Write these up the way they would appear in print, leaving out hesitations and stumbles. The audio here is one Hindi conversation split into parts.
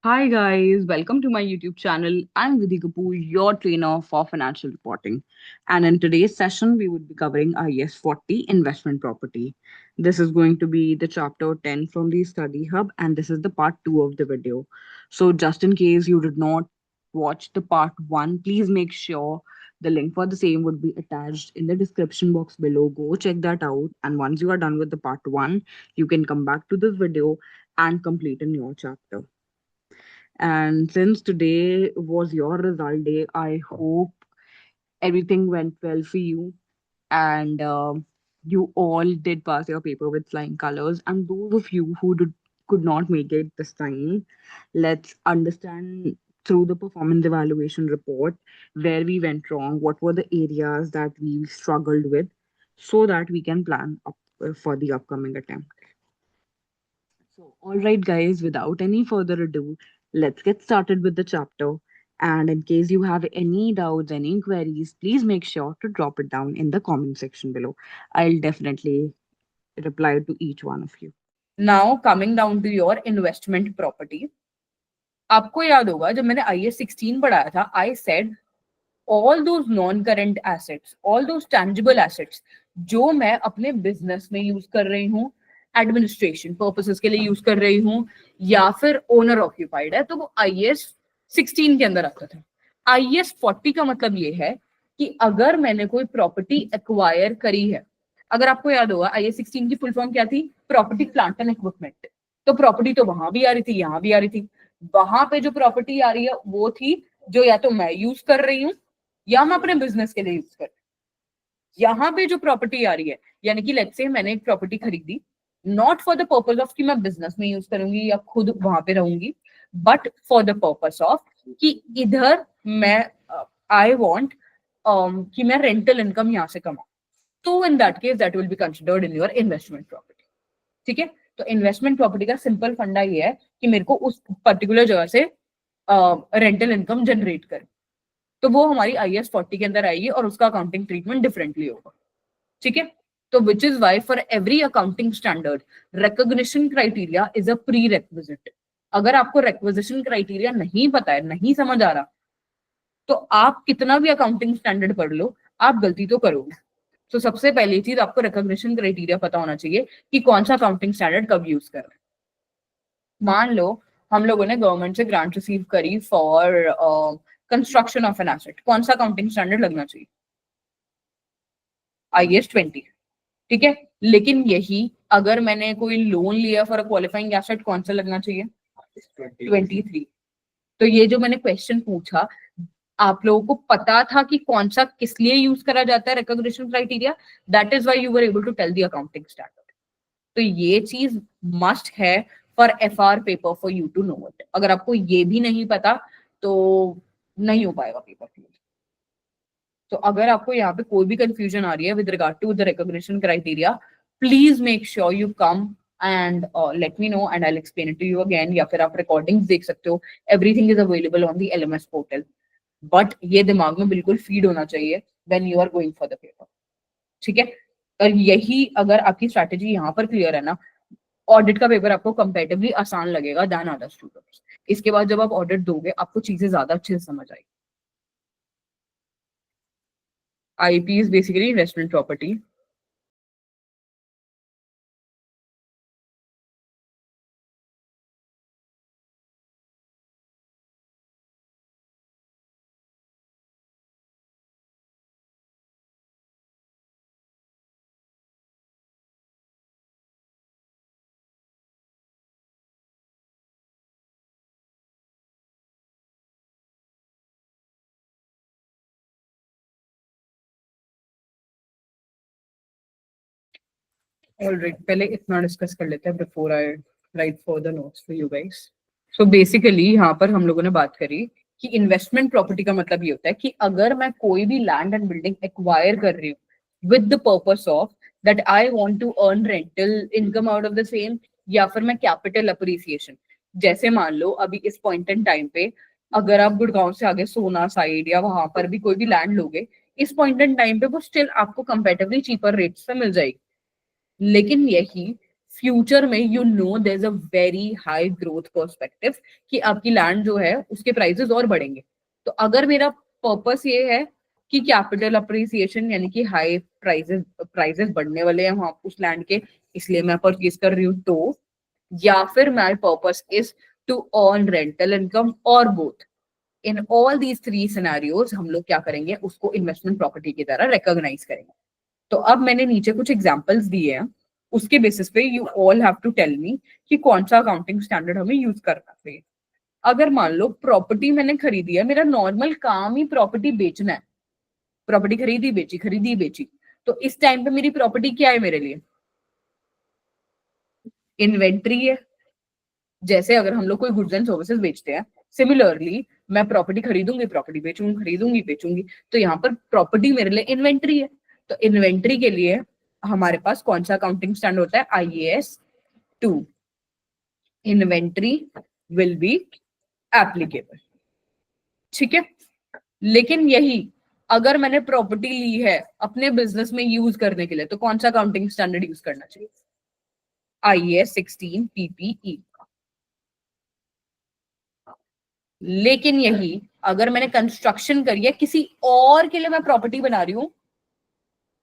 Hi guys, welcome to my YouTube channel. I'm Vidhi Kapoor, your trainer for financial reporting. And in today's session, we would be covering IAS 40 investment property. This is going to be the chapter 10 from the study hub, and this is the part 2 of the video. So, just in case you did not watch the part 1, please make sure the link for the same would be attached in the description box below. Go check that out. And once you are done with the part 1, you can come back to this video and complete a new chapter. And since today was your result day, I hope everything went well for you and you all did pass your paper with flying colors. And those of you who could not make it this time, let's understand through the performance evaluation report where we went wrong, what were the areas that we struggled with, so that we can plan up for the upcoming attempt. So, all right, guys, without any further ado, let's get started with the chapter. And in case you have any doubts, any queries, please make sure to drop it down in the comment section below. I'll definitely reply to each one of you. Now coming down to your investment property, आपको याद होगा जब मैंने IAS 16 पढ़ाया था, I said all those non-current assets, all those tangible assets जो मैं अपने बिजनेस में यूज कर रही हूँ, एडमिनिस्ट्रेशन पर्पसेस के लिए यूज कर रही हूँ, या फिर ओनर ऑक्यूपाइड है, तो वो IAS 16 के अंदर आता था. IAS 40 का मतलब ये है कि अगर मैंने कोई प्रॉपर्टी एक्वायर करी है, अगर आपको याद होगा IAS 16 की फुल फॉर्म क्या थी, प्रॉपर्टी प्लांट एंड इक्विपमेंट. तो प्रॉपर्टी तो वहां भी आ रही थी, यहाँ भी आ रही थी. वहां पे जो प्रॉपर्टी आ रही है वो थी जो या तो मैं यूज कर रही हूँ या मैं अपने बिजनेस के लिए यूज कर रही हूँ. यहाँ पे जो प्रॉपर्टी आ रही है, यानी कि लेट्स से मैंने एक प्रॉपर्टी खरीदी, not for the purpose of कि मैं बिजनेस में यूज करूंगी या खुद वहां पे रहूंगी, but for the purpose of कि इधर मैं आई वांट कि मैं रेंटल इनकम यहाँ से कमाऊं. तो इन that case that will be considered in your investment property. ठीक है, तो इन्वेस्टमेंट प्रॉपर्टी का सिंपल फंडा ये है कि मेरे को उस पर्टिकुलर जगह से रेंटल इनकम जनरेट करे. तो वो हमारी IAS 40 के अंदर आएगी और उसका अकाउंटिंग ट्रीटमेंट डिफरेंटली होगा. ठीक है, तो which is why for every accounting standard recognition criteria is a prerequisite. अगर आपको रेक्विजिशन क्राइटेरिया नहीं पता है, नहीं समझ आ रहा, तो आप कितना भी अकाउंटिंग स्टैंडर्ड पढ़ लो, आप गलती तो करोगे. तो सबसे पहली चीज आपको रिकॉग्निशन क्राइटेरिया पता होना चाहिए कि कौन सा अकाउंटिंग स्टैंडर्ड कब यूज कर रहे हैं. मान लो हम लोगों ने गवर्नमेंट से ग्रांट रिसीव करी for construction of an asset, कौन सा अकाउंटिंग स्टैंडर्ड लगना चाहिए? IAS 20. ठीक है, लेकिन यही अगर मैंने कोई लोन लिया फॉर अ क्वालिफाइंग एसेट, कौन सा लगना चाहिए? 23. तो ये जो मैंने क्वेश्चन पूछा, आप लोगों को पता था कि कौन सा किस लिए यूज करा जाता है recognition criteria, that is why you were able to tell the accounting standard. तो ये चीज मस्ट है for FR paper for you to know it. अगर आपको ये भी नहीं पता तो नहीं हो पाएगा पेपर क्लियर. तो अगर आपको यहाँ पे कोई भी कंफ्यूजन आ रही है with regard to the recognition criteria, please make sure you come and let me know and I will explain it to you again, या फिर आप रिकॉर्डिंग्स देख सकते हो. Everything is available on the LMS portal. But ये दिमाग में बिल्कुल फीड होना चाहिए when you are going for the paper. ठीक है, और यही अगर आपकी स्ट्रैटेजी यहाँ पर क्लियर है ना, ऑडिट का पेपर आपको कंपैरेटिवली आसान लगेगा दैन अदर स्टूडेंट्स. इसके बाद जब आप ऑडिट दोगे, आपको चीजें ज्यादा अच्छे से समझ आएगी. IP is basically investment property. Alright, पहले इतना डिस्कस कर लेते हैं before I write further notes for you guys. So basically यहाँ पर हम लोगों ने बात करी कि इन्वेस्टमेंट प्रॉपर्टी का मतलब ये होता है कि अगर मैं कोई भी लैंड एंड बिल्डिंग एक्वायर कर रही हूँ with the purpose of that I want to earn rental income out of the same, या फिर मैं कैपिटल अप्रिसिएशन. जैसे मान लो अभी इस पॉइंट इन टाइम पे अगर आप गुड़गांव से आगे सोना साइड या वहां पर भी कोई भी लैंड लोगे, इस पॉइंट इन टाइम पे वो स्टिल आपको कंपेरेटिवली चीपर रेट्स पे मिल जाएगी. लेकिन यही फ्यूचर में you know there is a very high growth perspective कि आपकी लैंड जो है उसके प्राइसेस और बढ़ेंगे। तो अगर मेरा पर्पस ये है कि कैपिटल अप्रिसिएशन यानी कि हाई प्राइसेस प्राइसेस बढ़ने वाले हैं वहां उस लैंड के, इसलिए मैं परचेज कर रही हूँ, तो या फिर my purpose is to earn rental income और both, in all these three scenarios हम लोग क्या करेंगे, उसको इन्वेस्टमेंट प्रॉपर्टी की तरह रिकॉग्नाइज करेंगे। तो अब मैंने नीचे कुछ एग्जांपल्स दिए हैं, उसके बेसिस पे you all have to tell me कि कौन सा अकाउंटिंग स्टैंडर्ड हमें यूज करना चाहिए। अगर मान लो प्रॉपर्टी मैंने खरीदी है, मेरा नॉर्मल काम ही प्रॉपर्टी बेचना है, प्रॉपर्टी खरीदी बेची, तो इस टाइम पे मेरी प्रॉपर्टी क्या है मेरे लिए, इन्वेंट्री है। जैसे अगर हम लोग कोई गुड्स एंड सर्विसेज बेचते हैं, सिमिलरली मैं प्रॉपर्टी खरीदूंगी, प्रॉपर्टी बेचूंगी, खरीदूंगी बेचूंगी, तो यहाँ पर प्रॉपर्टी मेरे लिए इन्वेंट्री है। तो इन्वेंट्री के लिए हमारे पास कौन सा अकाउंटिंग स्टैंडर्ड होता है, IAS 2, inventory will be applicable. ठीक है, लेकिन यही अगर मैंने प्रॉपर्टी ली है अपने बिजनेस में यूज करने के लिए, तो कौन सा अकाउंटिंग स्टैंडर्ड यूज करना चाहिए, IAS 16 PPE। लेकिन यही अगर मैंने कंस्ट्रक्शन करी है, किसी और के लिए मैं प्रॉपर्टी बना रही हूं,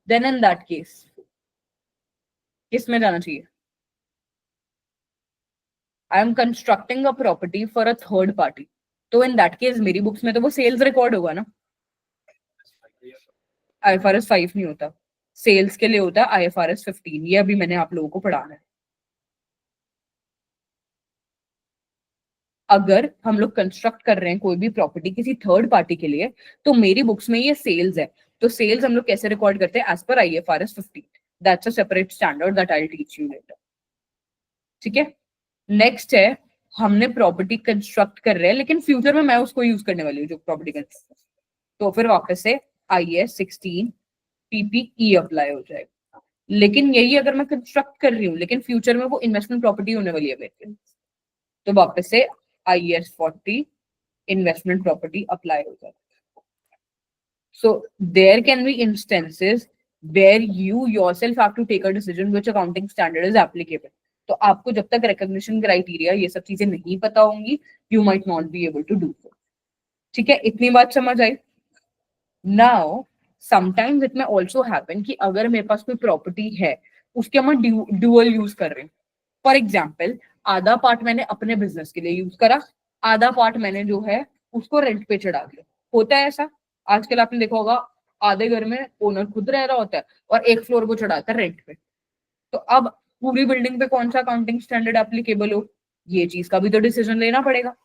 देन इन दैट केस किस में जाना चाहिए, I am constructing a property for a third party, तो इन दैट केस मेरी बुक्स में तो वो सेल्स रिकॉर्ड होगा ना, IFRS 5 नहीं होता, सेल्स के लिए होता है IFRS 15, ये अभी मैंने आप लोगों को पढ़ाना है। अगर हम लोग कंस्ट्रक्ट कर रहे हैं कोई भी प्रॉपर्टी किसी थर्ड पार्टी के लिए, तो मेरी बुक्स में ये सेल्स है, तो सेल्स हम लोग कैसे रिकॉर्ड करते हैं, एज पर IFRS 15, that's a separate standard that I will teach you later. ठीक है, नेक्स्ट है, हमने प्रॉपर्टी कंस्ट्रक्ट कर रहे हैं, लेकिन फ्यूचर में मैं उसको यूज करने वाली हूँ जो प्रॉपर्टी कंस्ट्रक्ट, तो फिर वापस से IAS 16 PPE अप्लाई हो जाएगा। लेकिन यही अगर मैं कंस्ट्रक्ट कर रही हूँ, लेकिन फ्यूचर में वो इन्वेस्टमेंट प्रॉपर्टी होने वाली है मेरे, तो वापस से IAS 40 इन्वेस्टमेंट प्रॉपर्टी अप्लाई हो जाएगा। So there can be instances where you yourself have to take a decision which accounting standard is applicable. तो आपको जब तक recognition criteria ये सब चीजें नहीं पता होंगी, you might not be able to do so. ठीक है, इतनी बात समझ आई। Now sometimes it may also happen कि अगर मेरे पास कोई प्रॉपर्टी है, उसके हम ड्यूअल यूज कर रहे हैं। फॉर एग्जाम्पल, आधा पार्ट मैंने अपने बिजनेस के लिए यूज करा, आधा पार्ट मैंने जो है उसको रेंट पे चढ़ा दिया। होता है ऐसा, आजकल आपने देखा होगा आधे घर में ओनर खुद रह रहा होता है और एक फ्लोर वो चढ़ाता है रेंट पे। तो अब पूरी बिल्डिंग पे कौन सा अकाउंटिंग स्टैंडर्ड एप्लीकेबल हो, ये चीज का भी तो डिसीजन लेना पड़ेगा।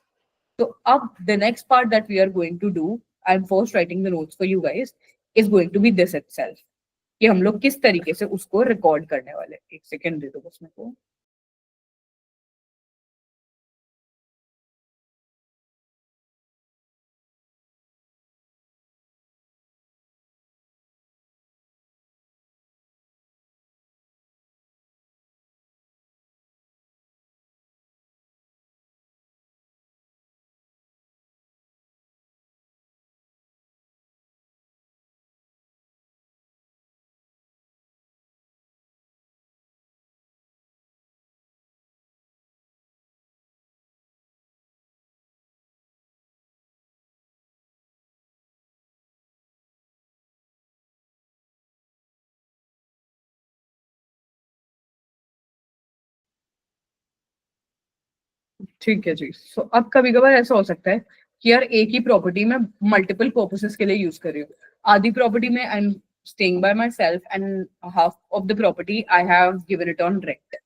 तो अब the next part that we are going to do, I am first writing the notes for you guys, is going to be this itself, कि हम लोग किस तरीके से उसको रिकॉर्ड करने वाले। एक सेकेंड दे दो बस मेरे को। ठीक है जी, सो अब कभी कभार ऐसा हो सकता है कि यार एक ही प्रॉपर्टी में मल्टीपल पर्पसेस के लिए यूज कर रही हूँ। आधी प्रॉपर्टी में I am staying bye my self and half of the property I have given it on rent.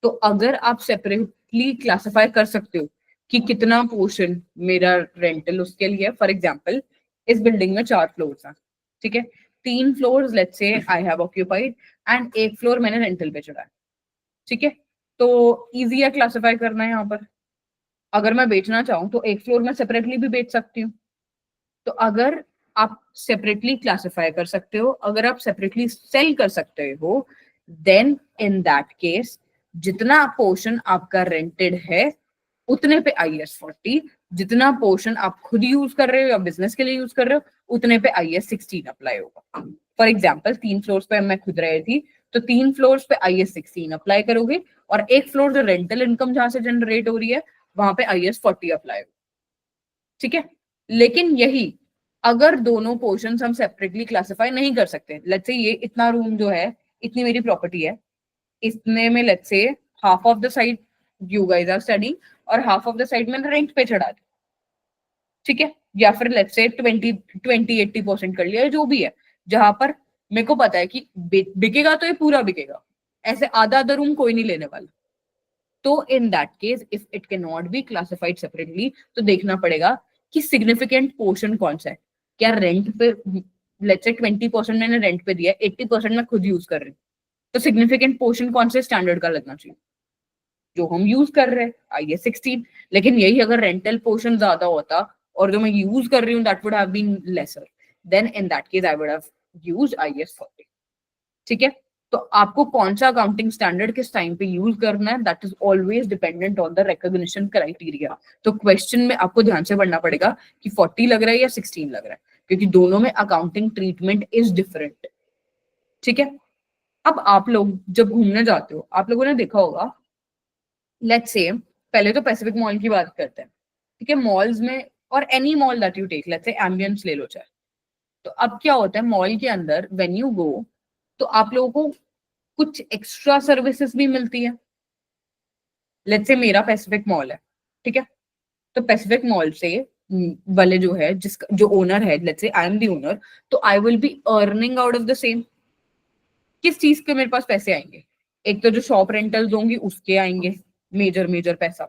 तो अगर आप सेपरेटली क्लासिफाई कर सकते हो कि कितना पोर्शन मेरा रेंटल उसके लिए, फॉर एग्जाम्पल इस बिल्डिंग में 4 फ्लोर्स हैं, ठीक है, 3 floors let's say I have occupied and एक फ्लोर मैंने रेंटल पे चढ़ा है। ठीक है, तो इजी है क्लासिफाई करना है यहाँ पर। अगर मैं बेचना चाहूँ तो एक फ्लोर में सेपरेटली भी बेच सकती हूँ। तो अगर आप सेपरेटली क्लासिफाई कर सकते हो, अगर आप सेपरेटली सेल कर सकते हो, देन इन दैट केस जितना पोर्शन आपका रेंटेड है उतने पे IAS 40, जितना पोर्शन आप खुद यूज कर रहे हो या बिजनेस के लिए यूज कर रहे हो उतने पे IAS 16 अप्लाई होगा। फॉर एग्जाम्पल 3 फ्लोर्स पे मैं खुद रही थी तो 3 फ्लोर्स पे IAS 16 अप्लाई करोगे और एक फ्लोर जो रेंटल इनकम जहां से जनरेट हो रही है वहां पे IAS 40 अप्लाई हो, ठीक है। लेकिन यही अगर दोनों पोर्शंस हम सेपरेटली क्लासिफाई नहीं कर सकते, लेट्स से ये इतना रूम जो है, इतनी मेरी प्रॉपर्टी है, इतने में let's say half of the side you guys are studying और हाफ ऑफ द साइड मैंने रेंट पे चढ़ा दिया, ठीक है। या फिर लेट्स से 20-80% कर लिया, जो भी है, जहां पर मेरे को पता है कि बिकेगा तो ये पूरा बिकेगा, ऐसे आधा आधा रूम कोई नहीं लेने वाला। तो इन that case if it can not be classified separately, तो देखना पड़ेगा कि सिग्निफिकेंट पोर्शन कौन सा है। क्या रेंट पे लेट्स से 20% मैंने रेंट पे दिया, 80% मैं खुद यूज कर रही हूँ, तो सिग्निफिकेंट पोर्शन कौन से स्टैंडर्ड का लगना चाहिए, जो हम यूज कर रहे हैं IAS 16। लेकिन यही अगर रेंटल पोर्शन ज्यादा होता और जो मैं यूज कर रही हूँ that would have been lesser, then in that case I would have used IAS 40, ठीक है। तो आपको कौन सा अकाउंटिंग स्टैंडर्ड किस टाइम पे यूज करना है, that is always dependent on the recognition criteria. तो क्वेश्चन में आपको ध्यान से पढ़ना पड़ेगा कि 40 लग रहा है या 16 लग रहा है, क्योंकि दोनों में अकाउंटिंग ट्रीटमेंट इज डिफरेंट, ठीक है। अब आप लोग जब घूमने जाते हो, आप लोगों ने देखा होगा, लेट्स से पहले तो पैसिफिक मॉल की बात करते हैं, ठीक है। मॉल्स में और any mall that you take, let's say Ambience ले लो चाहे, तो अब क्या होता है मॉल के अंदर व्हेन यू गो, तो आप लोगों को कुछ एक्स्ट्रा सर्विसेज भी मिलती है। लेट्स से मेरा पैसिफिक मॉल है, ठीक है। तो पैसिफिक मॉल से वाले जो है, जिसका जो ओनर है, let's say I am the owner, तो आई will be earning out of the same. किस चीज के मेरे पास पैसे आएंगे, एक तो जो शॉप रेंटल्स होंगी उसके आएंगे मेजर मेजर पैसा,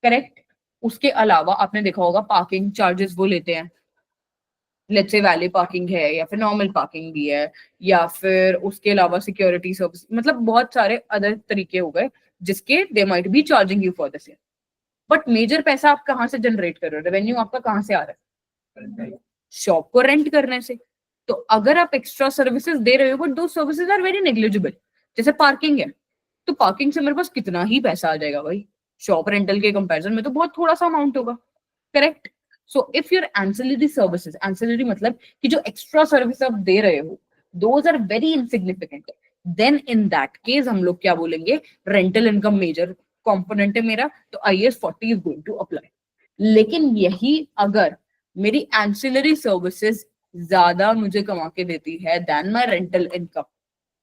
करेक्ट। उसके अलावा आपने देखा होगा पार्किंग चार्जेस वो लेते हैं, लेट्स से वैली पार्किंग है या फिर नॉर्मल पार्किंग भी है, या फिर उसके अलावा सिक्योरिटी सर्विस, मतलब बहुत सारे अदर तरीके हो गए जिसके they might be charging you for the same. But major पैसा आप कहाँ से जनरेट कर रहे हो, रेवेन्यू आपका कहाँ से आ रहा है, शॉप को रेंट करने से। तो अगर आप एक्स्ट्रा सर्विसेज दे रहे हो बट दो सर्विसेज आर वेरी नेग्लिजिबल, जैसे पार्किंग है, तो पार्किंग से मेरे पास कितना ही पैसा आ जाएगा भाई, शॉप रेंटल के कंपैरिजन में तो बहुत थोड़ा सा अमाउंट होगा, correct. So if your ancillary services, ancillary मतलब कि जो एक्स्ट्रा सर्विस आप दे रहे हो, those are very insignificant, then in that case हम लोग क्या बोलेंगे, रेंटल इनकम मेजर कंपोनेंट है मेरा, तो IAS 40 is going to apply. लेकिन यही अगर मेरी एंसिलरी सर्विसेज ज्यादा मुझे कमा के देती है then my rental income,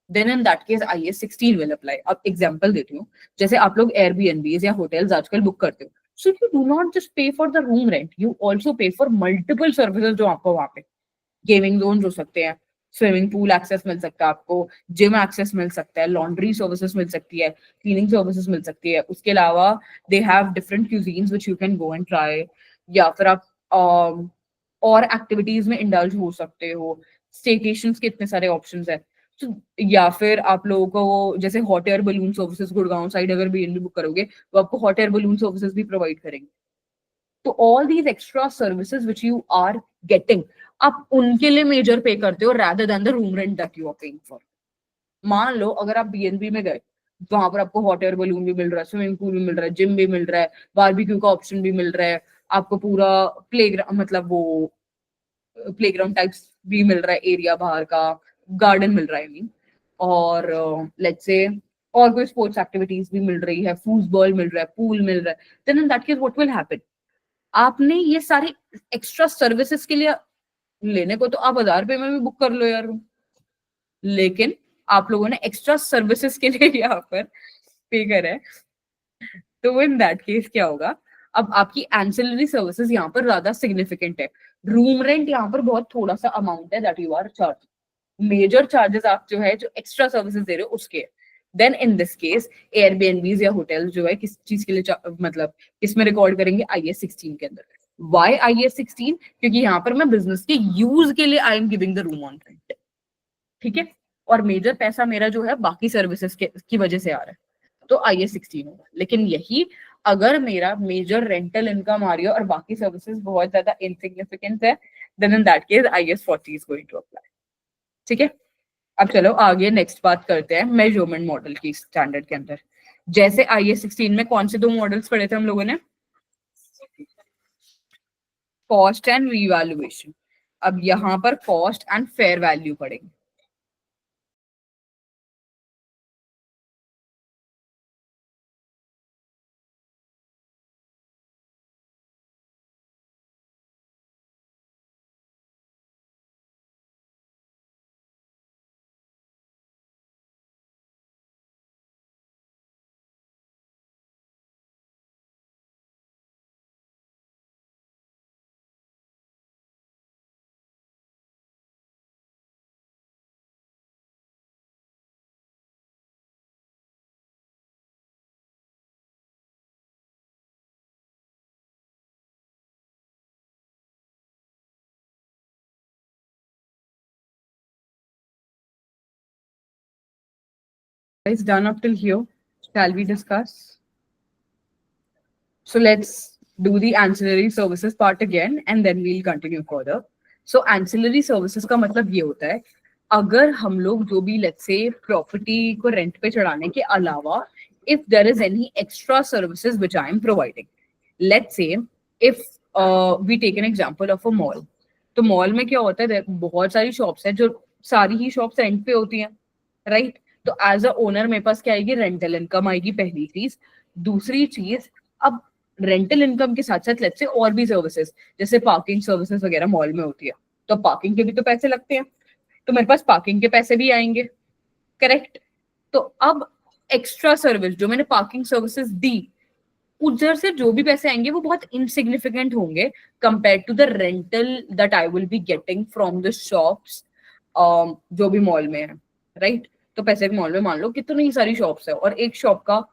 then in that case IAS 16 will apply. अब एग्जांपल देती हूँ, जैसे आप लोग एयरबीएनबी या होटल्स आजकल बुक करते हो, so you do not just पे for the room rent, you also पे फॉर मल्टीपल सर्विसेज जो आपको वहां पे, गेमिंग जोन हो सकते हैं, स्विमिंग पूल एक्सेस मिल सकता है आपको, जिम एक्सेस मिल सकता है, लॉन्ड्री सर्विसेज मिल सकती है, क्लीनिंग सर्विसेज मिल सकती है। उसके अलावा they have different cuisines which you can go and try, या फिर आप और एक्टिविटीज में इंडल्ज हो सकते हो, स्टेकेशंस के इतने सारे ऑप्शंस है। तो या फिर आप लोगों को वो जैसे hot air balloon services, Gurgaon side अगर बीएनबी बुक करोगे तो आपको हॉट एयर बलून सर्विसेज भी प्रोवाइड करेंगे। तो all these extra services which you are getting, आप उनके लिए मेजर पे करते हो rather than the room rent that you are paying for। मान लो अगर आप बीएनबी में गए, वहां पर आपको हॉट एयर बलून भी मिल रहा है, स्विमिंग पूल भी मिल रहा है, जिम भी मिल रहा है, बारबेक्यू का ऑप्शन भी मिल रहा है, आपको पूरा प्लेग्राउंड मतलब वो प्लेग्राउंड टाइप्स भी मिल रहा है, एरिया बाहर का गार्डन मिल रहा है, I mean, और लेट्स से और कोई स्पोर्ट्स एक्टिविटीज भी मिल रही है, फुटबॉल मिल रहा है, पूल मिल रहा है, then in that case what will happen, आपने ये सारी एक्स्ट्रा सर्विसेज के लिए लेने को तो आप 1000 रुपए में भी बुक कर लो यार, लेकिन आप लोगों ने एक्स्ट्रा सर्विसेज के लिए यहाँ पर पे करा है, तो इन दैट केस क्या होगा, अब आपकी एंसिलरी सर्विसेज यहाँ पर ज्यादा सिग्निफिकेंट है, रूम रेंट यहाँ पर बहुत थोड़ा सा अमाउंट है that you are charge, major charges आप जो है जो एक्स्ट्रा सर्विसेज दे रहे हो उसके। Then in this case Airbnbs या होटल्स जो है किस चीज के लिए मतलब किस में रिकॉर्ड करेंगे, IAS 16 के अंदर। वाई IAS 16, क्योंकि यहाँ पर मैं बिजनेस के यूज के लिए I am giving the room on rent, ठीक है, और मेजर पैसा मेरा जो है बाकी सर्विसेज की वजह से आ रहा है, तो IAS 16 होगा। लेकिन यही अगर मेरा मेजर रेंटल इनकम आ रही है और बाकी सर्विसेज बहुत ज्यादा इनसिग्निफिकेंट है, then in that case IAS 40 is going to apply, ठीक है। अब चलो आगे नेक्स्ट बात करते हैं मेजरमेंट मॉडल की स्टैंडर्ड के अंदर। जैसे IAS 16 में कौन से दो मॉडल्स पढ़े थे हम लोगों ने, कॉस्ट एंड रीवैल्यूएशन। अब यहाँ पर कॉस्ट एंड फेयर वैल्यू पढ़ेंगे। Guys, done up till here. Shall we discuss? So let's do the ancillary services part again and then we'll continue further. So ancillary services का मतलब ये होता है अगर हम लोग जो भी let's say property को rent पे चढ़ाने के अलावा if there is any extra services which I am providing. Let's say if we take an example of a mall. तो मॉल में क्या होता है बहुत सारी शॉप्स हैं जो सारी ही शॉप्स रेंट पे होती हैं राइट तो एज अ ओनर मेरे पास क्या आएगी रेंटल इनकम आएगी पहली चीज दूसरी चीज अब रेंटल इनकम के साथ साथ लेट्स से और भी सर्विसेज जैसे पार्किंग सर्विसेज वगैरह मॉल में होती है तो पार्किंग के भी तो पैसे लगते हैं तो मेरे पास पार्किंग के पैसे भी आएंगे करेक्ट तो अब एक्स्ट्रा सर्विस जो मैंने पार्किंग सर्विसेज दी उधर से जो भी पैसे आएंगे वो बहुत इनसिग्निफिकेंट होंगे compare to the rental that I will be getting from the shops जो भी मॉल में है राइट तो पैसे मॉल में मान लो कितनी सारी शॉप्स है और एक शॉप का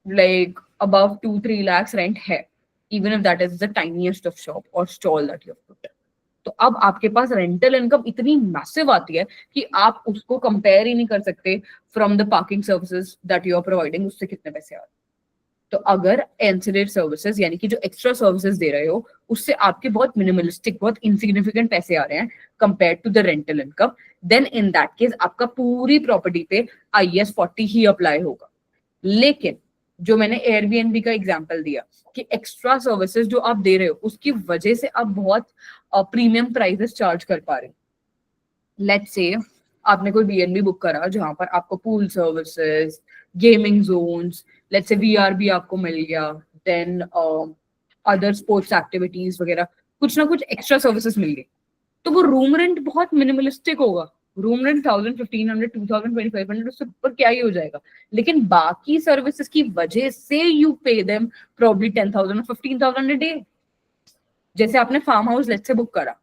like above 2-3 lakhs rent है even if that is the tiniest of shop or stall that you have put तो अब आपके पास रेंटल इनकम इतनी मैसिव आती है कि आप उसको कंपेयर ही नहीं कर सकते from the parking services that you are providing उससे कितने पैसे आ रहे हैं तो अगर एंसिलरी सर्विसेज यानी कि जो एक्स्ट्रा सर्विसेज दे रहे हो उससे आपके बहुत मिनिमलिस्टिक बहुत इनसिग्निफिकेंट पैसे आ रहे हैं compare to the rental income then in that case आपका पूरी प्रॉपर्टी पे IAS 40 ही अप्लाई होगा लेकिन जो मैंने एयरबीएनबी का एग्जांपल दिया कि एक्स्ट्रा सर्विसेज जो आप दे रहे हो उसकी वजह से आप बहुत प्रीमियम प्राइसेस चार्ज कर पा रहे हो लेट्स से आपने कोई बीएनबी बुक करा जहां पर आपको pool services gaming zones let's say VR भी आपको मिल गया देन अदर स्पोर्ट्स एक्टिविटीज वगैरह कुछ ना कुछ एक्स्ट्रा सर्विसेज मिल गई तो वो रूम रेंट बहुत मिनिमलिस्टिक होगा रूम रेंट 1000 1500 2000 2500 उससे ऊपर क्या ही हो जाएगा लेकिन बाकी सर्विसेज की वजह से यू पे देम प्रॉब्ली 10,000 और 15,000 a डे जैसे आपने farm house let's say book करा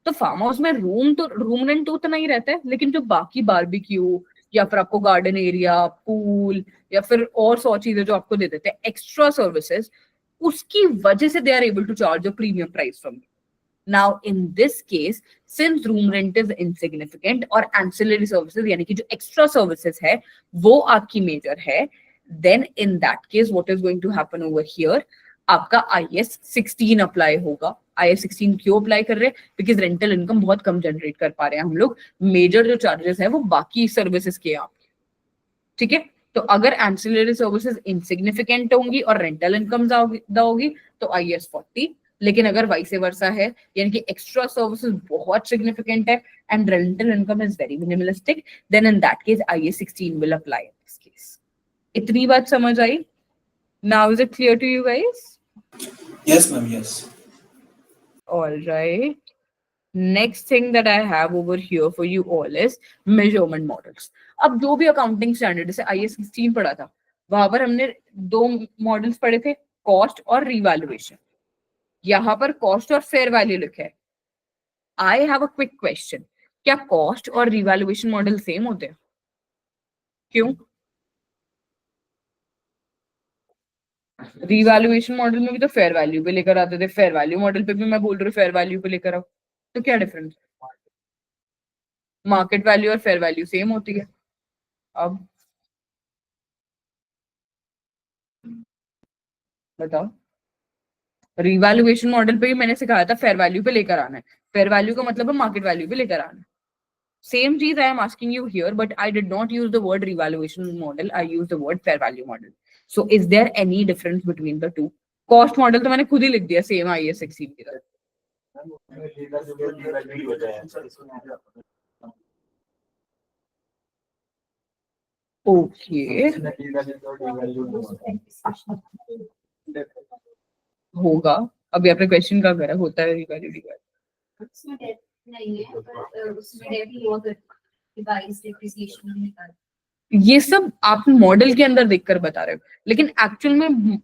तो फार्म हाउस में रूम रेंट तो उतना ही रहता है लेकिन जो बाकी बारबेक्यू या फिर आपको गार्डन एरिया पूल या फिर और 100 चीजें जो आपको दे देते हैं एक्स्ट्रा सर्विसेज उसकी वजह से they are able to charge a premium price from Now, in this case, since room rent is insignificant और ancillary services यानी कि जो extra services है वो आपकी major है, then in that case, what is going to happen over here? आपका IAS 16 अप्लाई होगा IAS 16 क्यों अप्लाई कर रहे हैं बिकॉज रेंटल इनकम बहुत कम जनरेट कर पा रहे हैं हम लोग मेजर जो चार्जेस है वो बाकी सर्विसेज के आपके ठीक है तो अगर एंसिलरी सर्विसेज इनसिग्निफिकेंट होंगी और रेंटल इनकम ज्यादा होगी तो IAS 40 लेकिन अगर वाइस वर्सा है यानी कि एक्स्ट्रा सर्विसेज बहुत सिग्निफिकेंट है and rental income is very minimalistic then in that case IAS 16 will apply in this case इतनी बात समझ आई now is it clear to you guys Yes, ma'am. Yes. all right next thing that I have over here for you all is measurement models अब जो भी अकाउंटिंग स्टैंडर्ड जैसे IAS 16 पढ़ा था वहां पर हमने दो मॉडल्स पढ़े थे कॉस्ट और रिवैल्यूएशन यहाँ पर कॉस्ट और फेयर वैल्यू लिखा है I have a quick question क्या कॉस्ट और रिवैल्यूएशन मॉडल सेम होते हैं क्यों रिवैल्यूएशन मॉडल में भी तो फेयर वैल्यू पे लेकर आते थे फेयर वैल्यू मॉडल पे भी मैं बोल रही हूँ फेयर वैल्यू पे लेकर आओ तो क्या डिफरेंस मार्केट वैल्यू और फेयर वैल्यू सेम होती है अब बताओ रिवैल्यूएशन मॉडल पे ही मैंने सिखाया था फेयर वैल्यू पे लेकर आना है फेयर वैल्यू का मतलब है मार्केट वैल्यू पे लेकर आना है Same cheese I am asking you here, but I did not use the word revaluation model. I used the word fair value model. So is there any difference between the two? Cost model तो मैंने खुद ही लिख दिया same IAS 16 की तरह. Okay. होगा. अभी आपने क्वेश्चन का करा होता है रिवैल्यू रिवैल्यू. नहीं है पर उसमें डेफिनेटली बहुत डिवाइस डेप्रिसिएशन ये सब आप मॉडल के अंदर देखकर बता रहे हो लेकिन एक्चुअल में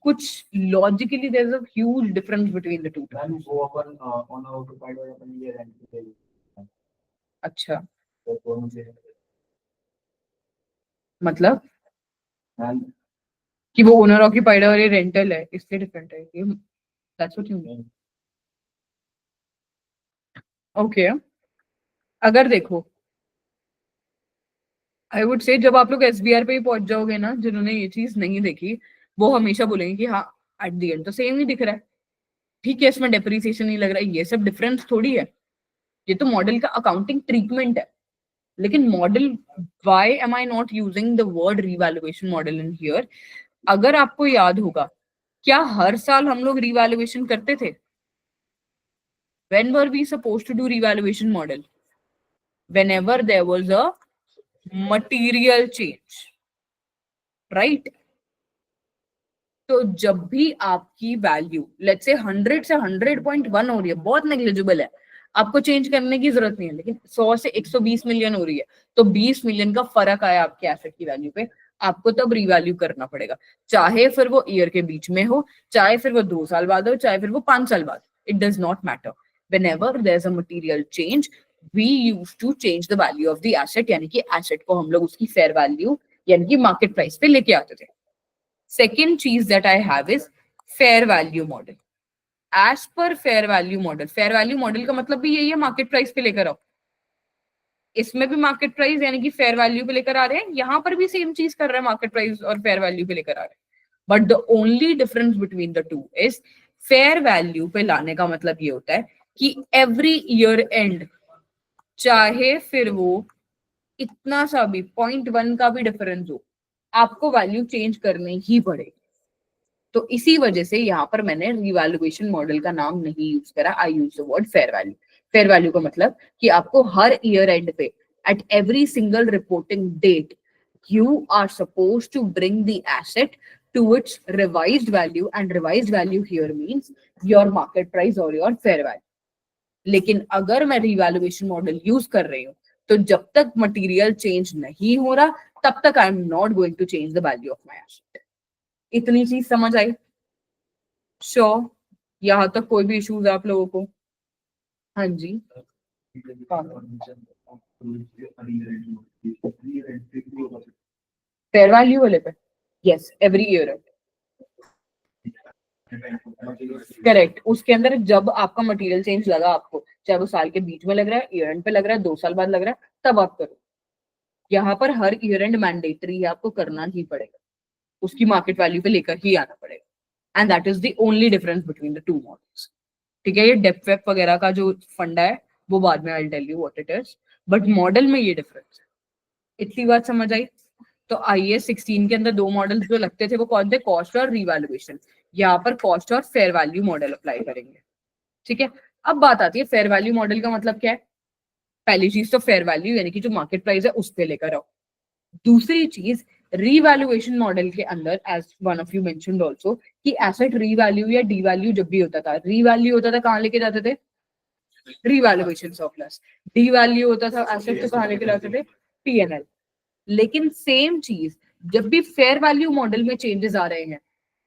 कुछ logically there is a huge difference between the two वो अपन ओनर ऑक्युपाइड और अपन ये रेंट पे अच्छा तो मुझे मतलब कि वो ओनर ऑक्युपाइड और ये रेंटल है इसलिए डिफरेंट है ये that's what you mean okay अगर देखो आई वुड से जब आप लोग एसबीआर पे ही पहुंच जाओगे ना, जिन्होंने ये चीज नहीं देखी वो हमेशा बोलेंगे कि हाँ एट द एंड तो सेम ही दिख रहा है, ठीक है इसमें डेप्रिसिएशन नहीं लग रहा है, ये सब डिफरेंस थोड़ी है, ये तो मॉडल का अकाउंटिंग ट्रीटमेंट है। लेकिन model, why am I not using the word revaluation model in here? अगर आपको याद होगा, क्या हर साल हम लोग रिवैल्यूएशन करते थे? When were we supposed to do revaluation model? whenever there was a material change, right? तो जब भी आपकी वैल्यू लेट्स से 100 से 100.1 हो रही है, बहुत नेग्लिजिबल है, आपको चेंज करने की जरूरत नहीं है, लेकिन 100 से 120 मिलियन हो रही है, तो 20 मिलियन का फर्क आया आपके एसेट की वैल्यू पे, आपको तब रिवैल्यू करना पड़ेगा, चाहे फिर वो ईयर के बीच में हो, चाहे फिर वो 2 साल बाद हो, चाहे फिर वो 5 साल बाद, it does not matter. whenever there's a material change we used to change the value of the asset, यानी कि एसेट को हम लोग उसकी फेयर वैल्यू यानी कि मार्केट प्राइस पे लेके आते थे। Second चीज that I have is fair value model. As per fair value model का मतलब भी यही है, मार्केट प्राइस पे लेकर आओ। इसमें भी मार्केट प्राइस यानी कि फेयर वैल्यू पे लेकर आ रहे हैं, यहाँ पर भी सेम चीज कर रहे हैं, मार्केट प्राइस और फेयर वैल्यू पे लेकर आ रहे हैं। But the only difference between the two is fair value पे लाने का मतलब ये होता है कि एवरी ईयर एंड, चाहे फिर वो इतना सा भी 0.1 का भी डिफरेंस हो, आपको वैल्यू चेंज करनी ही पड़ेगी। तो इसी वजह से यहाँ पर मैंने रिवैल्यूएशन मॉडल का नाम नहीं यूज करा, I use the word fair value. Fair value का मतलब कि आपको हर ईयर एंड पे at every single reporting date you are suppose to bring the asset to its revised value, and revised value here means your market price और योर फेयर वैल्यू। लेकिन अगर मैं रिवैल्यूएशन मॉडल यूज कर रही हूँ तो जब तक मटेरियल चेंज नहीं हो रहा तब तक I am not going to change the value of my asset. इतनी चीज समझ आई? श्योर? यहाँ तक कोई भी इश्यूज है आप लोगों को? हाँ जी। फेयर वैल्यू वाले पे यस, एवरी ईयर करेक्ट। उसके अंदर जब आपका मटेरियल चेंज लगा आपको, चाहे वो साल के बीच में लग रहा है, ईयर एंड पे लग रहा है, 2 साल बाद लग रहा है, तब आप करो। यहाँ पर हर ईयर एंड मैंडेटरी है, आपको करना ही पड़ेगा, उसकी मार्केट वैल्यू पे लेकर ही आना पड़ेगा, and that is the only difference between the two models. ठीक है, ये डेप्थ वेप वगैरह का जो फंडा है वो बाद में I will tell you what it is, but model में ये डिफरेंस है। इतनी बात समझ आई? तो IAS 16 के अंदर 2 मॉडल्स जो लगते थे वो कौन थे? कॉस्ट और रिवैल्यूएशन। यहाँ पर कॉस्ट और फेयर वैल्यू मॉडल अप्लाई करेंगे। ठीक है, अब बात आती है फेयर वैल्यू मॉडल का मतलब क्या है। पहली चीज तो फेयर वैल्यू यानी कि जो मार्केट प्राइस है उस पे लेकर आओ। दूसरी चीज रीवैल्यूएशन मॉडल के अंदर, as one of you mentioned also, कि एसेट रीवैल्यू या डीवैल्यू जब भी होता था, रीवैल्यू होता था कहाँ लेके जाते थे? Revaluation surplus. डीवैल्यू होता था एसेट तो कहाँ लेके जाते थे? P&L। लेकिन सेम चीज जब भी फेयर वैल्यू मॉडल में चेंजेस आ रहे हैं,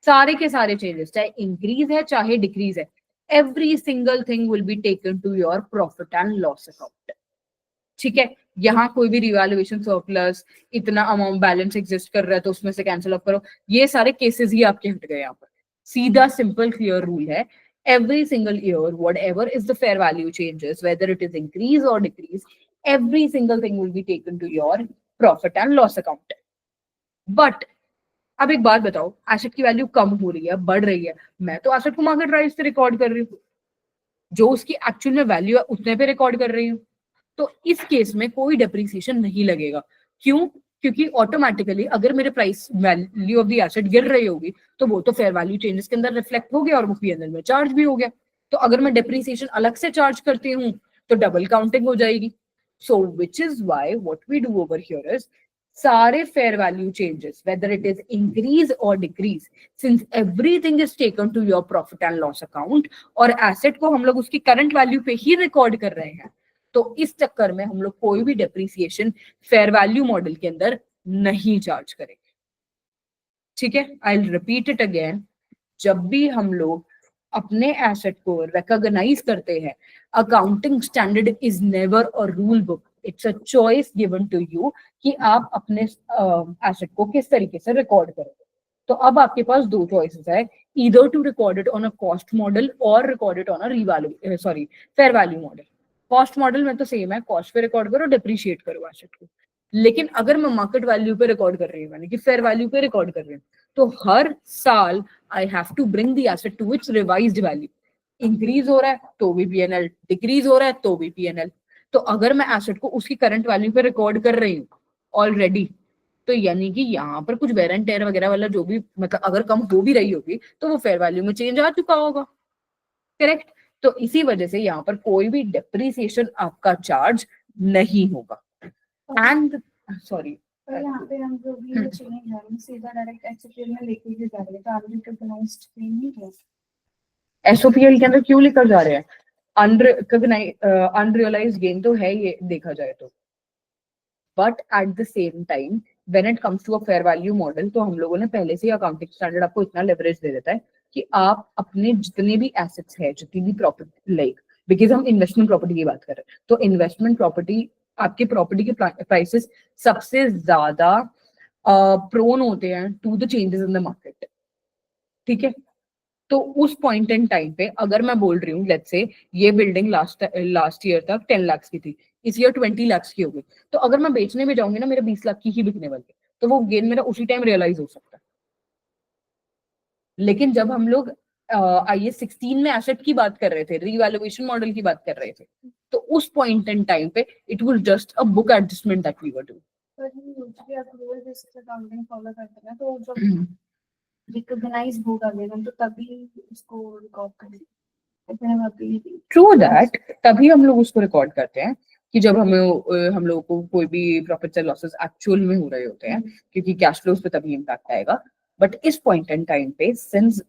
सारे के सारे चेंजेस चाहे इंक्रीज है चाहे डिक्रीज है, every single thing will be taken to your profit and loss account. ठीक है, यहाँ कोई भी रिवैल्यूएशन सरप्लस, इतना अमाउंट बैलेंस एग्जिस्ट कर रहा है तो उसमें से कैंसिल ऑफ करो, ये सारे केसेस ही आपके हट गए। यहाँ पर सीधा सिंपल क्लियर रूल है, every single year whatever is the fair value changes, whether it is increase or decrease, every single thing will be taken to your profit and loss account. But अब एक बात बताओ, एसेट की वैल्यू कम हो रही है, बढ़ रही है, मैं तो एसेट को मार्केट प्राइस पे रिकॉर्ड कर रही हूँ, जो उसकी एक्चुअल में वैल्यू है उतने पे रिकॉर्ड कर रही हूँ, तो इस केस में कोई डेप्रिसिएशन नहीं लगेगा। क्यों? क्योंकि ऑटोमेटिकली अगर मेरे price value of the asset गिर रही होगी तो वो तो फेयर वैल्यू चेंजेस के अंदर रिफ्लेक्ट हो गया और वो P&L में चार्ज भी हो गया। तो अगर मैं डेप्रिसिएशन अलग से चार्ज करती हूँ तो डबल काउंटिंग हो जाएगी। So which is why what we do over here is, सारे fair value changes whether it is increase और decrease, since everything is taken to your profit and loss account और एसेट को हम लोग उसकी करंट वैल्यू पे ही रिकॉर्ड कर रहे हैं, तो इस चक्कर में हम लोग कोई भी डेप्रिसिएशन फेयर वैल्यू मॉडल के अंदर नहीं चार्ज करेंगे। ठीक है, I will repeat it again, जब भी हम लोग अपने एसेट को रिकॉग्नाइज करते हैं, accounting standard is never a rule book, it's a choice given to you कि आप अपने एसेट को किस तरीके से रिकॉर्ड करोगे। तो अब आपके पास 2 चॉइसेस है, either to record it on a cost model और record it on a fair value model. Cost model में तो सेम है, कॉस्ट पे रिकॉर्ड करो, डिप्रिशिएट करो एसेट को। लेकिन अगर मैं मार्केट वैल्यू पे रिकॉर्ड कर रही हूँ, यानी कि फेयर वैल्यू पे रिकॉर्ड कर रही हूँ, तो हर साल I have to bring the asset to its revised value. Increase हो रहा है तो भी पीएनएल, डिक्रीज हो रहा है तो भी पीएनएल। तो अगर मैं एसेट को उसकी करंट वैल्यू पे रिकॉर्ड कर रही हूँ ऑलरेडी, तो यानी कि यहाँ पर कुछ वेर एंड टेयर वगैरह वाला जो भी, मतलब अगर कम हो भी रही होगी तो वो फेयर वैल्यू में चेंज आ चुका होगा, करेक्ट। तो इसी वजह से यहाँ पर कोई भी डेप्रिसिएशन आपका चार्ज नहीं होगा। एंड सॉरी, तो यहाँ पे हम जो भी चेंज है हम सीधा डायरेक्ट एसओपीएल में लेके ही जा रहे हैं, तो अनरिकॉग्नाइज्ड गेन नहीं है। एसओपीएल के अंदर क्यों लेकर जा रहे हैं? अनरियलाइज्ड गेन तो है ये देखा जाए तो, but at the same time when it comes to a fair value model, तो हम लोगों ने पहले से ही अकाउंटिंग स्टैंडर्ड आपको इतना लेवरेज दे देता है कि आप अपने जितने भी एसेट्स है, जितनी भी प्रॉपर्टी, लाइक बिकॉज हम इन्वेस्टमेंट प्रॉपर्टी की बात कर रहे हैं, तो इन्वेस्टमेंट प्रॉपर्टी, आपके प्रॉपर्टी के प्राइसेस सबसे ज्यादा प्रोन होते हैं to the changes in the market, ठीक है। तो उस पॉइंट इन टाइम पे अगर मैं बोल रही हूँ लेट्स से ये बिल्डिंग लास्ट ईयर तक 10 लाख की थी, इस ईयर 20 लाख की हो गई, तो अगर मैं बेचने में जाऊंगी ना, मेरे 20 लाख की ही बिकने वाली है, तो वो गेन मेरा उसी टाइम रियलाइज हो सकता है। लेकिन जब हम लोग IAS 16 में एसेट की बात कर रहे थे, रीवैल्यूएशन मॉडल की बात कर रहे थे, तो उस पॉइंट इन टाइम पे it was just a book adjustment that we were doing. पर हम usually accrual basis accounting follow करते हैं, तो जब रिकॉग्नाइज होगा लेकिन तो तभी उसको रिकॉर्ड करेंगे। ट्रू दैट, तभी हम लोग उसको रिकॉर्ड करते हैं कि जब हम लोगों को कोई भी प्रॉफिट्स एंड लॉसेस एक्चुअल में हो रहे होते हैं, क्योंकि कैश फ्लोज पे तभी इम्पैक्ट आएगा। बट इस पॉइंट इन टाइम पे since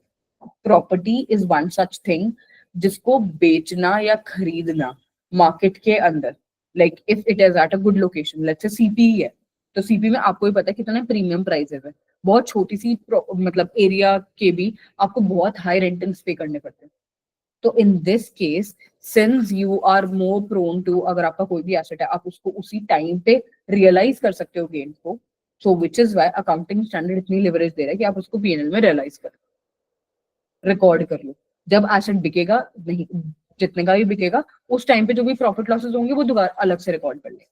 property is one such thing जिसको बेचना या खरीदना मार्केट के अंदर, like if it is at a good location, let's say CP है, तो सीपी में आपको भी पता है कितने प्रीमियम प्राइसेस है, बहुत छोटी सी मतलब एरिया के भी आपको बहुत हाई रेंटल्स पे करने पड़ते हैं। तो in this case since you are more prone to, अगर आपका कोई भी एसेट है आप उसको उसी टाइम पे रियलाइज कर सकते हो गेन को, so which is why accounting standard इतनी लिवरेज दे रहा है कि आप उसको पीएनएल में रियलाइज कर, रिकॉर्ड कर लो। जब एसेट बिकेगा, नहीं जितने का भी बिकेगा, उस टाइम पे जो भी प्रॉफिट लॉसेस होंगे वो दोबारा अलग से रिकॉर्ड कर ले।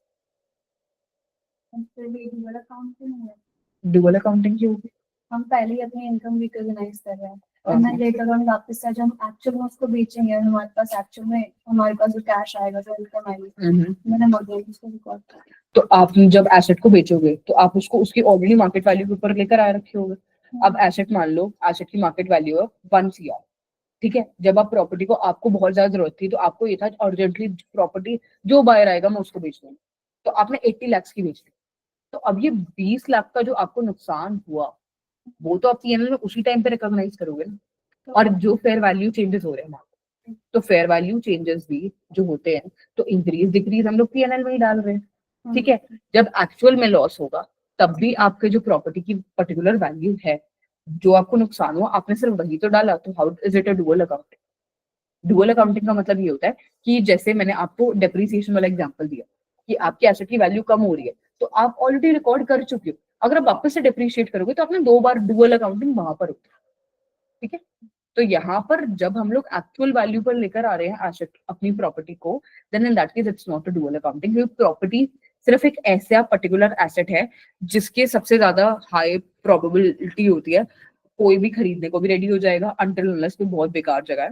डुअल अकाउंटिंग की होगी, हम पहले ही अपनी इनकम रिकॉग्नाइज कर रहे हैं, और लेटर ऑन वापस से जब हम एक्चुअल में उसको बेचेंगे, हमारे पास एक्चुअल में हमारे पास जो कैश आएगा, जो इनकम आएगी, मैंने मॉडल उसको रिकॉर्ड किया। तो आप जब एसेट को बेचोगे तो आप उसको उसकी ऑलरेडी मार्केट वैल्यू के ऊपर लेकर आ रखे होगे। अब एसेट मान लो, एसेट की मार्केट वैल्यू है 1 CR, ठीक है। जब आप प्रॉपर्टी को, आपको बहुत ज्यादा जरूरत थी, तो आपको ये था अर्जेंटली प्रॉपर्टी जो बायर आएगा मैं उसको बेच दूंगा, तो आपने 80 लाख की बेच दी। तो अब ये 20 लाख का जो आपको नुकसान हुआ वो तो आप पीएनएल में उसी टाइम पे रिकॉग्नाइज करोगे ना। और जो फेयर वैल्यू चेंजेस हो रहे हैं, तो फेयर वैल्यू चेंजेस भी जो होते हैं, तो इंक्रीज डिक्रीज हम लोग पीएनएल में ही डाल रहे हैं, ठीक है। जब एक्चुअल में लॉस होगा तब भी आपके जो प्रॉपर्टी की पर्टिकुलर वैल्यू है, जो आपको नुकसान हुआ, आपने सिर्फ वही तो डाला। तो how is it a dual accounting? Dual accounting का मतलब ये होता है कि जैसे मैंने आपको डेप्रिसिएशन वाला एग्जांपल दिया कि आपकी एसेट की वैल्यू कम हो रही है, तो आप ऑलरेडी रिकॉर्ड कर चुके हो, अगर आप वापस से डेप्रिशिएट करोगे तो आपने 2 बार डुअल अकाउंटिंग वहां पर होती है, ठीक है। तो यहाँ पर जब हम लोग एक्चुअल वैल्यू पर लेकर आ रहे हैं एसेट, अपनी प्रॉपर्टी को, then in that case it's not a dual accounting, क्योंकि प्रॉपर्टी सिर्फ एक ऐसा पर्टिकुलर एसेट है जिसके सबसे ज्यादा हाई प्रोबेबिलिटी होती है कोई भी खरीदने को भी रेडी हो जाएगा, अनटिल अनलेस कोई बहुत बेकार जगह है,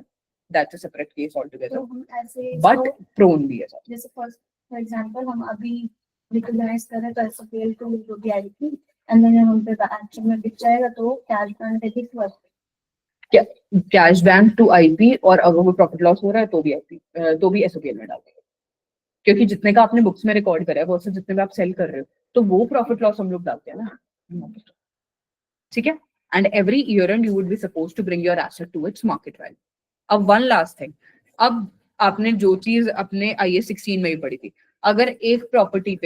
that's a separate case all together, तो हम ऐसे बट प्रोन भी है। जैसे फॉर एग्जांपल हम अभी रिकॉग्नाइज कर रहे हैं तो एसओपीएल तो जो भी आई थी, एंड देन हम पे एक्चुअल में बिक जाएगा तो कैश बैंक है किस वर्ष कैश बैंक टू आईपी, और अगर वो प्रॉफिट लॉस हो रहा है तो भी आईपी, तो भी एसओपीएल में डालते हैं, क्योंकि जितने का आपने बुक्स में रिकॉर्ड करा है वो से जितने में आप सेल कर रहे हो, तो वो प्रॉफिट लॉस हम लोग डालते हैं ना, ठीक है। And every year end you would be suppose to bring your asset to its market value. अब वन लास्ट थिंग, अब आपने जो चीज अपने IAS 16 में भी पढ़ी थी, अगर एक प्रॉपर्टी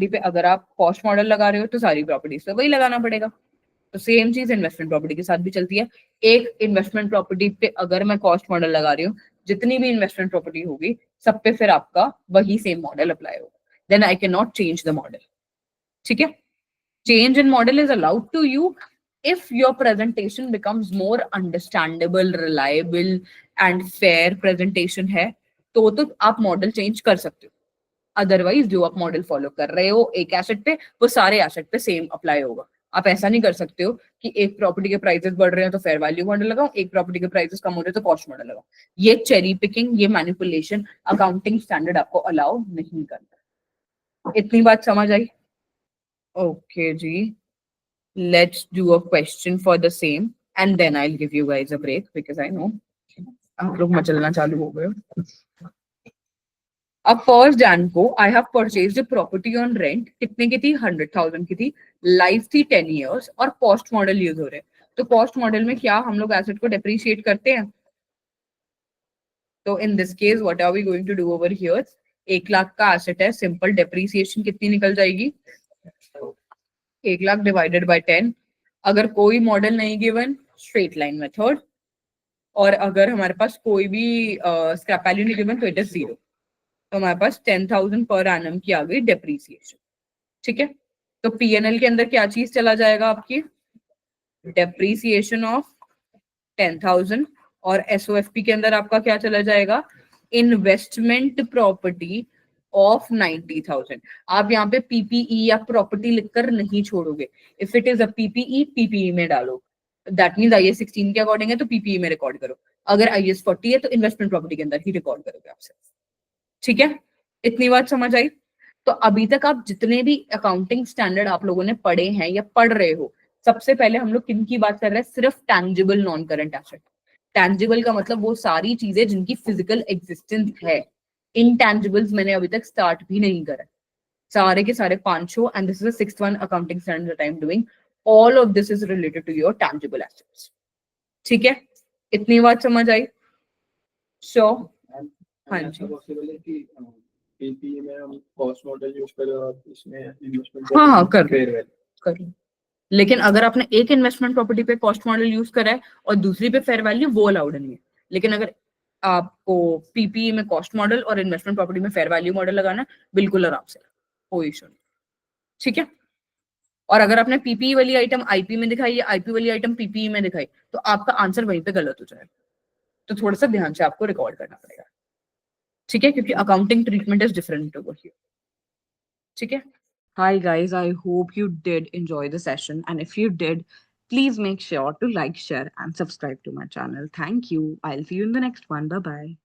पे अगर आप कॉस्ट मॉडल लगा रहे हो तो सारी प्रॉपर्टीज पे वही लगाना पड़ेगा। तो सेम चीज इन्वेस्टमेंट प्रॉपर्टी के साथ भी चलती है। एक इन्वेस्टमेंट प्रॉपर्टी पे अगर मैं कॉस्ट मॉडल लगा रही हूँ, जितनी भी इन्वेस्टमेंट प्रॉपर्टी होगी सब पे फिर आपका वही सेम मॉडल अप्लाई होगा, then I cannot change the model, ठीक है। Change in model is allowed to you if your presentation becomes more understandable, reliable and fair presentation है, तो आप मॉडल चेंज कर सकते हो। अदरवाइज जो आप मॉडल फॉलो कर रहे हो एक एसेट पे, वो सारे एसेट पे सेम अप्लाई होगा। आप ऐसा नहीं कर सकते हो कि एक प्रॉपर्टी के प्राइसेस बढ़ रहे हैं तो फेयर वैल्यू मॉडल लगाओ, एक प्रॉपर्टी के प्राइसेस कम हो रहे हैं तो कॉस्ट मॉडल लगाओ। ये चेरी पिकिंग, ये मैनिपुलेशन अकाउंटिंग स्टैंडर्ड आपको अलाउ नहीं करता। इतनी बात समझ आई? ओके जी, let's do a question for the same and then I will give you guys a break because I know आप लोग मचलना चालू हो गए हो। अब फर्स्ट जैन को I have purchased property on rent, कितने की थी? 100,000 की थी, लाइफ थी 10 इयर्स और कॉस्ट मॉडल यूज हो रहे हैं। तो कॉस्ट मॉडल में क्या हम लोग एसेट को डेप्रिशिएट करते हैं? तो in this case what are we going to do over here? 1 lakh का एसेट है, सिंपल डेप्रिसिएशन कितनी निकल जाएगी? 1 लाख डिवाइडेड बाय 10। अगर कोई मॉडल नहीं गिवन, स्ट्रेट लाइन मेथड, और अगर हमारे पास कोई भी स्क्रैप वैल्यू नहीं गिवन तो इट इज 0। तो हमारे पास 10,000 पर एनम की आ गई डेप्रीसिएशन। ठीक है, तो पीएनएल के अंदर क्या चीज चला जाएगा आपकी? डेप्रीसिएशन ऑफ 10,000, और एसओएफपी के अंदर आपका क्या चला जाएगा? Investment property of 90,000। आप यहाँ पे पीपीई या प्रॉपर्टी लिखकर नहीं छोड़ोगे। If it is a PPE, PPE में डालो। दैट मीन्स आईएस 16 के अकॉर्डिंग है तो पीपीई में रिकॉर्ड करो। अगर आईएस 40 है तो इन्वेस्टमेंट प्रॉपर्टी के अंदर ही रिकॉर्ड करोगे आप सिर्फ। ठीक है, इतनी बात समझ आई? तो अभी तक आप जितने भी अकाउंटिंग स्टैंडर्ड आप लोगों ने पढ़े हैं या पढ़ रहे हो, सबसे पहले हम लोग किन की बात कर रहे हैं? सिर्फ tangible non current asset. Tangible का मतलब वो सारी चीजें जिनकी फिजिकल एग्जिस्टेंस है। इनटैंजिबल्स मैंने अभी तक स्टार्ट भी नहीं करा, सारे के सारे 500, and this is the 6th one accounting standard that I am doing. All of this is related to your tangible assets. ठीक है, इतनी बात समझ आई? श्योर? हाँ जी, पॉसिबल है कि पीपी में हम कॉस्ट मॉडल यूज करें और इसमें इन्वेस्टमेंट हाँ कर लो। लेकिन अगर आपने एक इन्वेस्टमेंट प्रॉपर्टी पे कॉस्ट मॉडल यूज करा है और दूसरी पे फेयर वैल्यू, वो अलाउड नहीं है। लेकिन अगर आपको पीपीई में कॉस्ट मॉडल और इन्वेस्टमेंट प्रॉपर्टी में फेयर वैल्यू मॉडल लगाना है, बिल्कुल आराम से, कोई इशू नहीं। ठीक है, और अगर आपने पीपीई वाली आइटम आईपी में दिखाई या आईपी वाली आइटम पीपीई में दिखाई, तो आपका आंसर वहीं पे गलत हो जाएगा। तो थोड़ा सा ध्यान से आपको रिकॉर्ड करना पड़ेगा। ठीक है, क्योंकि accounting treatment is different over here. ठीक है, Hi guys, I hope you did enjoy the session, and if you did, please make sure to like, share and subscribe to my channel. Thank you. I'll see you in the next one. Bye bye.